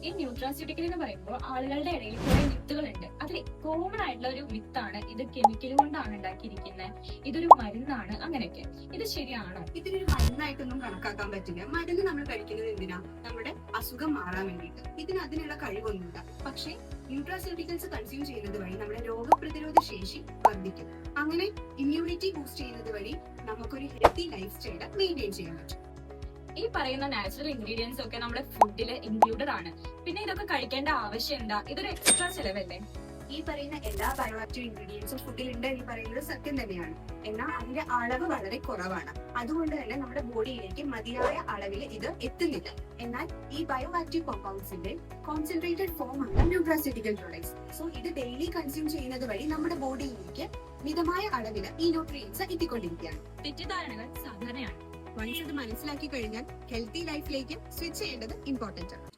ഈ ന്യൂട്രാസ്യൂട്ടിക്കൽ എന്ന് പറയുമ്പോൾ ആളുകളുടെ ഇടയിൽ കുറെ മിത്തുകളുണ്ട്. അതിൽ കോമൺ ആയിട്ടുള്ള ഒരു മിത്താണ് ഇത് കെമിക്കൽ കൊണ്ടാണ് ഉണ്ടാക്കിയിരിക്കുന്നത്, ഇതൊരു മരുന്നാണ്, അങ്ങനെയൊക്കെ. ഇത് ശരിയാണോ? ഇതിനൊരു മരുന്നായിട്ടൊന്നും കണക്കാക്കാൻ പറ്റില്ല. മരുന്ന് നമ്മൾ കഴിക്കുന്നത് എന്തിനാ? നമ്മുടെ അസുഖം മാറാൻ വേണ്ടിയിട്ട്. ഇതിന് അതിനുള്ള കഴിവൊന്നുമില്ല. പക്ഷേ ന്യൂട്രാസ്യൂട്ടിക്കൽസ് കൺസ്യൂം ചെയ്യുന്നത് വഴി നമ്മുടെ രോഗപ്രതിരോധ ശേഷി വർദ്ധിക്കും. അങ്ങനെ ഇമ്മ്യൂണിറ്റി ബൂസ്റ്റ് ചെയ്യുന്നത് വഴി നമുക്കൊരു ഹെൽത്തി ലൈഫ് സ്റ്റൈൽ മെയിൻറ്റെയിൻ ചെയ്യാൻ പറ്റും. ഈ പറയുന്ന നാച്ചുറൽ ഇൻഗ്രീഡിയൻസ് ഒക്കെ നമ്മുടെ ഫുഡിൽ ഇൻക്ലൂഡഡ് ആണ്. പിന്നെ ഇതൊക്കെ കഴിക്കേണ്ട ആവശ്യം എന്താ? ഇതൊരു എക്സ്ട്രാ ചെലവല്ലേ? ഈ പറയുന്ന എല്ലാ ബയോആക്റ്റീവ് ഇൻഗ്രീഡിയൻസും ഫുഡിൽ ഉണ്ട് എന്ന് പറയുന്നത് സത്യം തന്നെയാണ്. എന്നാൽ അതിന്റെ അളവ് വളരെ കുറവാണ്. അതുകൊണ്ട് തന്നെ നമ്മുടെ ബോഡിയിലേക്ക് മതിയായ അളവിൽ ഇത് എത്തുന്നില്ല. എന്നാൽ ഈ ബയോആക്റ്റീവ് കോമ്പൗണ്ട്സിന്റെ കോൺസെൻട്രേറ്റഡ് ഫോം ആണ് ന്യൂട്രാസ്യൂട്ടിക്കൽ പ്രോഡക്ട്സ്. സോ ഇത് ഡെയിലി കൺസ്യൂം ചെയ്യുന്നത് വഴി നമ്മുടെ ബോഡിയിലേക്ക് മിതമായ അളവിൽ ഈ ന്യൂട്രിയൻസ് എത്തിക്കൊണ്ടിരിക്കുകയാണ്. തെറ്റിദ്ധാരണകൾ സാധാരണയാണ്. വൺസ് ഇത് മനസ്സിലാക്കി കഴിഞ്ഞാൽ ഹെൽത്തി ലൈഫിലേക്ക് സ്വിച്ച് ചെയ്യേണ്ടത് ഇമ്പോർട്ടന്റ് ആണ്.